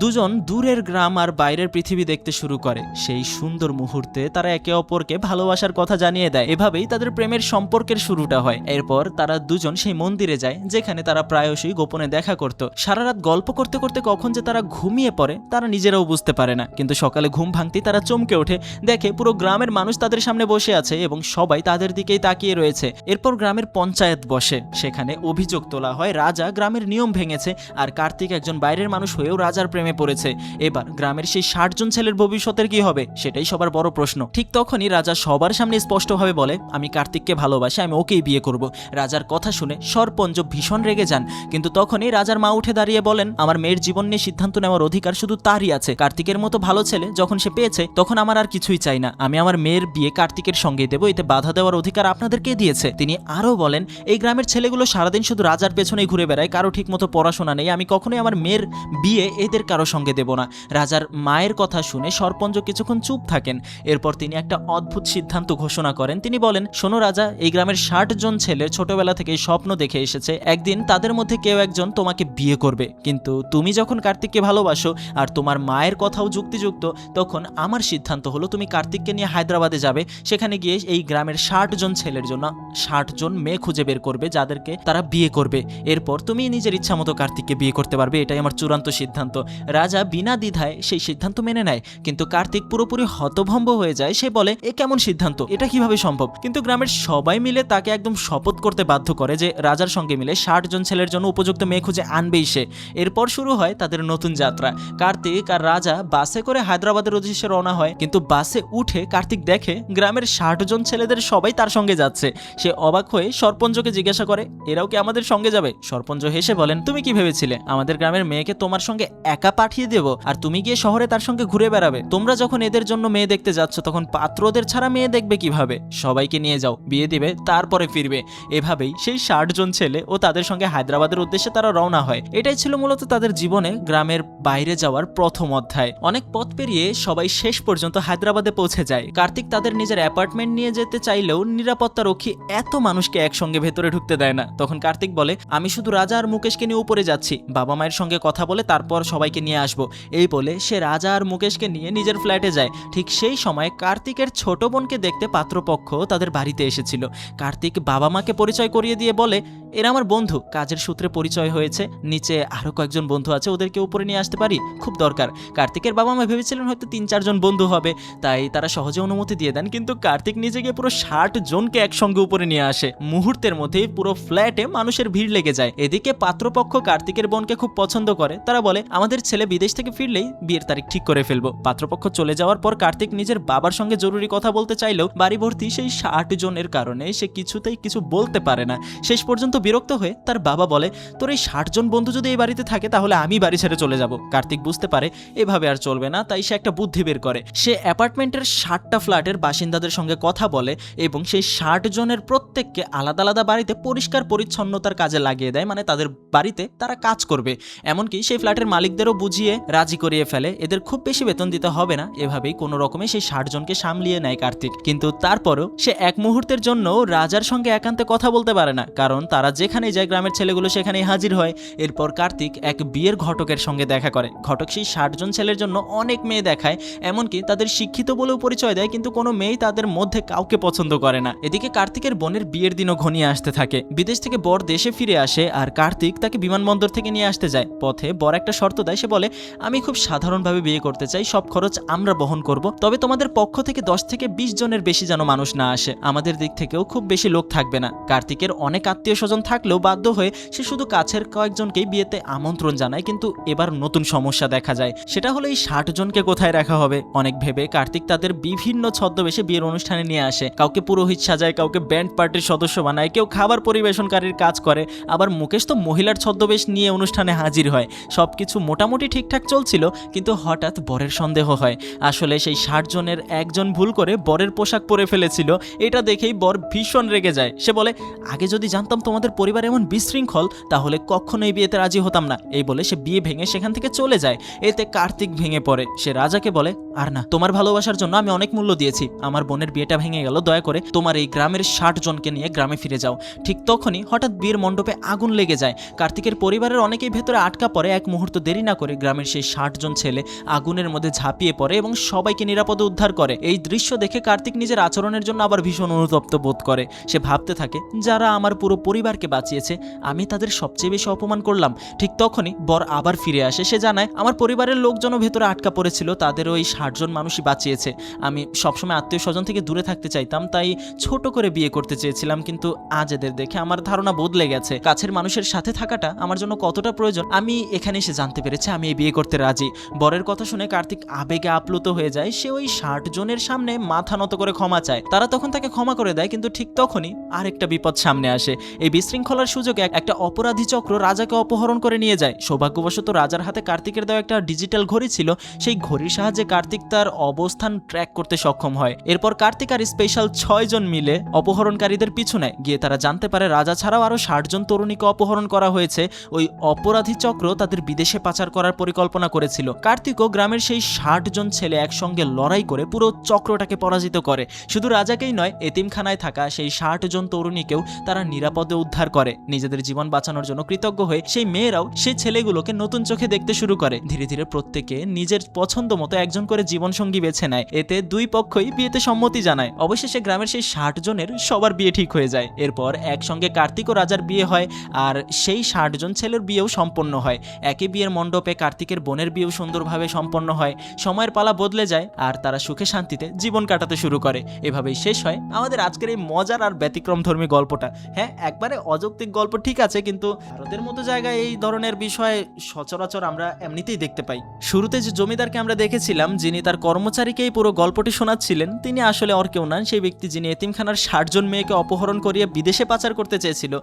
দুজন দূরের গ্রাম আর বাইরের পৃথিবী দেখতে শুরু করে। সেই সুন্দর মুহূর্তে তারা একে অপরকে ভালোবাসার কথা জানিয়ে দেয়। এভাবেই তাদের প্রেমের সম্পর্কের শুরুটা হয়। এরপর তারা দুজন সেই মন্দিরে যায় যেখানে তারা প্রায়শই গোপনে দেখা করত। সারা রাত গল্প করতে করতে কখন যে তারা ঘুমিয়ে পড়ে তারা নিজেরাও বুঝতে পারে না। কিন্তু সকালে ঘুম ভাঙতেই তারা চমকে ওঠে, দেখে পুরো গ্রামের মানুষ তাদের সামনে বসে আছে এবং সবাই তাদের দিকেই তাকিয়ে রয়েছে। এরপর গ্রামের পঞ্চায়েত বসে। সেখানে অভিযোগ তোলা হয় রাজা গ্রামের নিয়ম ভেঙেছে আর কার্তিক একজন বাইরের মানুষ হয়েও রাজার প্রেমে পড়েছে। এবার গ্রামের সেই 60 জন ছেলের ভবিষ্যতের কি হবে সেটাই সবার বড় প্রশ্ন। ঠিক তখনই রাজা সবার সামনে স্পষ্টভাবে বলে, আমি কার্তিককে ভালোবাসি, আমি ওকেই বিয়ে করব। রাজার কথা শুনে সরপঞ্চ ভীষণ রেগে যান। কিন্তু তখনই রাজার মা উঠে দাঁড়িয়ে বলেন, আমার মেয়ের জীবন নিয়ে সিদ্ধান্ত নেওয়ার অধিকার শুধু তারই আছে। কার্তিকের মতো ভালো ছেলে যখন সে পেয়েছে তখন আমার আর কিছুই চাই না। আমি আমার মেয়ের বিয়ে কার্তিকের সঙ্গে দেবো, এতে বাধা দেওয়ার অধিকার আপনাদের কে দিয়েছে? তিনি আরও বলেন, এই গ্রামের ছেলেগুলো সারাদিন শুধু রাজার পেছনেই ঘুরে বেড়ায়, কারো ঠিক মতো পড়াশোনা নেই, আমি কখনোই আমার মেয়ের বিয়ে এদের কারো সঙ্গে দেব না। রাজার মায়ের কথা শুনে সরপঞ্চ কিছুক্ষণ চুপ থাকেন। এরপর তিনি একটা অদ্ভুত সিদ্ধান্ত ঘোষণা করেন। তিনি বলেন, শোনো রাজা, এই গ্রামের 60 জন ছেলের ছোটবেলা থেকে স্বপ্ন দেখে এসেছে একদিন তাদের মধ্যে কেউ একজন তোমাকে বিয়ে করবে। কিন্তু তুমি যখন কার্তিককে ভালোবাসো আর তোমার মায়ের কথাও যুক্তিযুক্ত, তখন আমার সিদ্ধান্ত হলো তুমি কার্তিককে নিয়ে হায়দ্রাবাদে যাবে। সেখানে গিয়ে এই গ্রামের 60 জন ছেলের জন্য 60 জন মেয়ে খুঁজে বের করবে যাদেরকে তারা বিয়ে করবে। এরপর তুমি নিজের ইচ্ছা মতো কার্তিককে বিয়ে করতে পারবে, এটাই আমার চূড়ান্ত সিদ্ধান্ত। রাজা বিনা দ্বিধায় সেই সিদ্ধান্ত মেনে নেয়। কিন্তু কার্তিক পুরোপুরি হতভম্ব হয়ে যায়। সে বলে, এ কেমন সিদ্ধান্ত, এটা কিভাবে সম্ভব? কিন্তু গ্রামের সবাই মিলে তাকে একদম শপথ করতে বাধ্য করে যে রাজার সঙ্গে মিলে 60 জন ছেলের জন্য উপযুক্ত মেয়ে খুঁজে আনবেই সে। এরপর শুরু হয় তাদের নতুন যাত্রা। কার্তিক আর রাজা বাসে করে হায়দ্রাবাদের উদ্দেশ্যে রওনা হয়। কিন্তু বাসে উঠে কার্তিক দেখে গ্রামের 60 জন ছেলেদের সবাই তার সঙ্গে যাচ্ছে। সে অবাক হয়ে সরপঞ্চকে জিজ্ঞাসা করে, এরাও কি আমাদের সঙ্গে যাবে? সরপঞ্চ হেসে বলেন, তুমি কি ভেবেছিলে আমাদের গ্রামের মেয়েকে তোমার সঙ্গে একা পাঠিয়ে দেব আর তুমি গিয়ে শহরে তার সঙ্গে ঘুরে বেড়াবে? তোমরা যখন এদের জন্য মেয়ে দেখতে যাচ্ছ তখন পাত্রদের ছাড়া মেয়ে দেখবে কিভাবে? সবাইকে নিয়ে যাও, বিয়ে দিবে, তারপরে ফিরবে। এভাবেই সেই 60 জন ছেলে ও তাদের সঙ্গে হায়দ্রাবাদের উদ্দেশ্যে তারা রওনা হয়। এটাই ছিল মূলত তাদের জীবনে গ্রামের বাইরে যাওয়ার প্রথম অধ্যায়। অনেক পথ পেরিয়ে সবাই শেষ পর্যন্ত হায়দ্রাবাদে পৌঁছে যায়। কার্তিক তাদের নিজের অ্যাপার্টমেন্ট নিয়ে যেতে চাইলেও নিরাপত্তা রক্ষী এত মানুষকে একসঙ্গে ভেতরে ঢুকতে দেয় না। তখন কার্তিক বলে, আমি শুধু রাজা আর মুকেশকে নিয়ে উপরে যাচ্ছি, বাবা মায়ের সঙ্গে কথা বলে তারপর সবাইকে নিয়ে আসবো। এই বলে সে রাজা আর মুকেশকে নিয়ে নিজের ফ্ল্যাটে যায়। ঠিক সেই সময় কার্তিকের ছোট বোনকে দেখতে পাত্রপক্ষ তাদের বাড়িতে এসেছিল। কার্তিক বাবা মাকে পরিচয় করিয়ে দিয়ে বলে, এরা আমার বন্ধু, কাজের সূত্রে পরিচয় হয়েছে, নিচে আরো কয়েকজন বন্ধু আছে, ওদেরকে উপরে নিয়ে আসতে পারি, খুব দরকার। কার্তিকের বাবা মা ভেবেছিলেন হয়তো 3-4 জন বন্ধু হবে, তাই তারা সহজে অনুমতি দিয়ে দেন। কিন্তু কার্তিক নিজে গিয়ে পুরো 60 জনকে একসঙ্গে উপরে নিয়ে আসে। মুহূর্তের মধ্যেই পুরো ফ্ল্যাটে মানুষের ভিড় লেগে যায়। এদিকে পাত্রপক্ষ কার্তিকের বোনকে খুব পছন্দ করে। তারা বলে, আমাদের ছেলে বিদেশ থেকে ফিরলেই বিয়ের তারিখ ঠিক করে ফেলবো। পাত্রপক্ষ চলে যাওয়ার পর কার্তিক নিজের বাবার সঙ্গে জরুরি কথা বলতে চাইলেও বাড়ি ভর্তি সেই 60 জনের কারণে সে কিছুতেই কিছু বলতে পারে না। শেষ পর্যন্ত বিরক্ত হয়ে তার বাবা বলে, তোর এই 60 জন বন্ধু যদি এই বাড়িতে থাকে তাহলে আমি বাড়ি ছেড়ে চলে যাব। কার্তিক বুঝতে পারে এভাবে আর চলবে না, তাই সে একটা বুদ্ধি বের করে। সে অ্যাপার্টমেন্টের 60টা ফ্ল্যাটের বাসিন্দাদের সঙ্গে কথা বলে এবং সেই 60 জনের প্রত্যেককে আলাদা আলাদা বাড়িতে পরিষ্কার পরিচ্ছন্নতার কাজে লাগিয়ে দেয়, মানে তাদের বাড়িতে তারা কাজ করবে। এমনকি সেই ফ্ল্যাটের মালিকদেরও বুঝিয়ে রাজি করিয়ে ফেলে, এদের খুব বেশি বেতন দিতে হবে না। এভাবেই কোনো রকমে সেই 60 জনকে সামলিয়ে নেয় কার্তিক। কিন্তু তারপরও সে এক মুহূর্তের জন্য রাজার সঙ্গে একান্তে কথা বলতে পারে না, কারণ তারা যেখানেই যায় গ্রামের ছেলেগুলো সেখানেই হাজির হয়। এরপর কার্তিক এক বিয়ের ঘটকের সঙ্গে দেখা করে। ঘটক সেই 60 জন ছেলের জন্য অনেক মেয়ে দেখায়, এমনকি তাদের শিক্ষিত বলেও পরিচয় দেয়, কিন্তু কোনো মেয়েই তাদের মধ্যে কাউকে পছন্দ করে না। এদিকে কার্তিকের বোনের বিয়ের দিনও ঘনিয়ে আসতে থাকে। বিদেশ থেকে বর দেশে ফিরে আসে আর কার্তিক তাকে বিমানবন্দর থেকে নিয়ে আসতে যায়। পথে বর একটা শর্ত দেয়। সে বলে, আমি খুব সাধারণভাবে বিয়ে করতে চাই, সব খরচ আমরা বহন করব, তবে তোমাদের পক্ষ থেকে 10 থেকে 20 জনের বেশি যেন মানুষ না আসে, আমাদের দিক থেকেও খুব বেশি লোক থাকবে না। কার্তিকের অনেক আত্মীয় স্বজন জন থাকলেও বাধ্য হয়ে সে শুধু কাছের কয়েকজনকেই বিয়েতে আমন্ত্রণ জানায়। কিন্তু এবার নতুন সমস্যা দেখা যায়, সেটা হলো এই 60 জনকে কোথায় রাখা হবে। অনেক ভেবে কার্তিক তাদের বিভিন্ন ছদ্মবেশে বিয়ের অনুষ্ঠানে নিয়ে আসে। কাউকে পুরোহিত সাজায়, কাউকে ব্যান্ড পার্টির সদস্য বানায়, কেউ খাবার পরিবেশনকারীর কাজ করে, আবার মুকেশ তো মহিলার ছদ্মবেশ নিয়ে অনুষ্ঠানে হাজির হয়। সবকিছু মোটামুটি ঠিকঠাক চলছিল, কিন্তু হঠাৎ বরের সন্দেহ হয়। আসলে সেই 60 জনের একজন ভুল করে বরের পোশাক পরে ফেলেছিল। এটা দেখেই বর ভীষণ রেগে যায়। সে বলে, আগে যদি জানতাম তোমাদের পরিবার এমন বিশৃঙ্খল তাহলে কখনোই বিয়েতে রাজি হতাম না। এই বলে সে বিয়ে ভেঙে সেখান থেকে চলে যায়। এতে কার্তিক ভেঙে পড়ে। সে রাজাকে বলে, আর না, তোমার ভালোবাসার জন্য আমি অনেক মূল্য দিয়েছি, আমার বোনের বিয়েটা ভেঙে গেল, দয়া করে তোমার এই গ্রামের 60 জনকে নিয়ে গ্রামে ফিরে যাও। ঠিক তখনই হঠাৎ বিয়ের মণ্ডপে আগুন লেগে যায়। কার্তিকের পরিবারের অনেকেই ভেতরে আটকা পড়ে। এক মুহূর্ত দেরি না করে গ্রামের সেই 60 জন ছেলে আগুনের মধ্যে ঝাঁপিয়ে পড়ে এবং সবাইকে নিরাপদে উদ্ধার করে। এই দৃশ্য দেখে কার্তিক নিজের আচরণের জন্য আবার ভীষণ অনুতপ্ত বোধ করে। সে ভাবতে থাকে, যারা আমার পুরো পরিবারকে বাঁচিয়েছে আমি তাদের সবচেয়ে বেশি অপমান করলাম। ঠিক তখনই বর আবার ফিরে আসে। সে জানায়, আমার পরিবারের লোকজনও ভেতরে আটকা পড়েছিল, তাদেরও এই 60 জন মানুষই বাঁচিয়েছে। আমি সবসময় আত্মীয় স্বজন থেকে দূরে থাকতে চাইতাম, তাই ছোট করে বিয়ে করতে চেয়েছিলাম, কিন্তু আজ এদের দেখে আমার ধারণা বদলে গেছে। কাছের মানুষের সাথে থাকাটা আমার জন্য কতটা প্রয়োজন আমি এখানে এসে জানতে পেরেছি। আমি এই বিয়ে করতে রাজি। বরের কথা শুনে কার্তিক আবেগে আপ্লুত হয়ে যায়। সে ওই 60 জনের সামনে মাথা নত করে ক্ষমা চায়। তারা তখন তাকে ক্ষমা করে দেয়, কিন্তু ঠিক তখনই আরেকটা বিপদ সামনে আসে। এই বিশৃঙ্খলার সুযোগে একটা অপরাধী চক্র রাজাকে অপহরণ করে নিয়ে যায়। সৌভাগ্যবশত রাজার হাতে কার্তিকের দেওয়া একটা ডিজিটাল ঘড়ি ছিল। সেই ঘড়ির সাহায্যে কার্তিক তার অবস্থান ট্র্যাক করতে সক্ষম হয়। এরপর কার্তিক আর স্পেশাল 6 জন মিলে অপহরণকারীদের পিছু নেয়। গিয়ে তারা জানতে পারে রাজা ছাড়াও আরো 60 জন তরুণীকে অপহরণ করা হয়েছে। ওই অপরাধী চক্র তাদের বিদেশে পাচার করার পরিকল্পনা করেছিল। কার্তিকও গ্রামের সেই 60 জন ছেলে একসঙ্গে লড়াই করে পুরো চক্রটাকে পরাজিত করে। শুধু রাজাকেই নয়, এতিমখানায় থাকা সেই 60 জন তরুণীকেও তারা নিরাপদে উদ্ধার করে। নিজেদের জীবন বাঁচানোর জন্য কৃতজ্ঞ হয়ে সেই মেয়েরাও সেই ছেলেগুলোকে নতুন চোখে দেখতে শুরু করে। ধীরে ধীরে প্রত্যেকে নিজের পছন্দ মতো একজন করে জীবনসঙ্গী বেছে নেয়। এতে দুই পক্ষই বিয়েতে সম্মতি জানায়। অবশেষে গ্রামের সেই 60 জনের সবার বিয়ে ঠিক হয়ে যায়। এরপর একসঙ্গে কার্তিক ও রাজার বিয়ে হয়, আর সেই 60 জন ছেলের বিয়েও সম্পন্ন হয়। একই বিয়ের মণ্ডপে কার্তিকের বোনের বিয়েও সুন্দরভাবে সম্পন্ন হয়। সময়ের পালা বদলে যায় আর তারা সুখে শান্তিতে জীবন কাটাতে শুরু করে। এভাবেই শেষ হয় আমাদের আজকের এই মজার আর ব্যতিক্রমধর্মী গল্পটা। হ্যাঁ, একবারে অযৌক্তিক গল্প ঠিক আছে, কিন্তু ভারতের মতো জায়গায় এই ধরনের বিষয় সচরাচর আমরা এমনিতেই দেখতে পাই। শুরুতে যে জমিদারকে আমরা দেখেছিলাম, যিনি তার কর্মচারীকেই পুরো গল্পটি শোনাচ্ছিলেন, তিনি আসলে আর কেউ নন, সেই ব্যক্তি যিনি এতিমখানার 60 জন মেয়েকে অপহরণ করিয়ে বিদেশে পাচার করতে চেয়েছিল।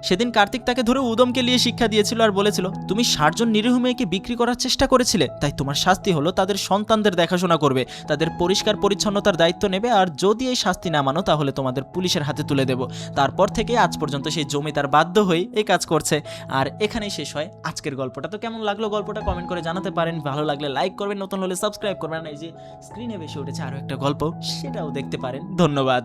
সেদিন কার্তিক তাকে ধরে উদমকে নিয়ে শিক্ষা দিয়েছিল আর বলেছিল, তুমি 60 জন নিরীহ মেয়েকে বিক্রি করার চেষ্টা করেছিলে, তাই তোমার শাস্তি হলো তাদের সন্তানদের দেখাশোনা করবে, তাদের পরিষ্কার পরিচ্ছন্নতার দায়িত্ব নেবে, আর যদি এই শাস্তি না মানো তাহলে তোমাদের পুলিশের হাতে তুলে দেব। তারপর থেকে আজ পর্যন্ত সেই জমিদার বাধ্য হয়ে এই কাজ করছে। আর এখানেই শেষ হয় আজকের গল্পটা। তো কেমন লাগলো গল্পটা কমেন্ট করে জানাতে পারেন। ভালো লাগলে লাইক করবেন, নতুন হলে সাবস্ক্রাইব করবেন। এই যে স্ক্রিনে ভেসে উঠেছে আরো একটা গল্প, সেটাও দেখতে পারেন। ধন্যবাদ।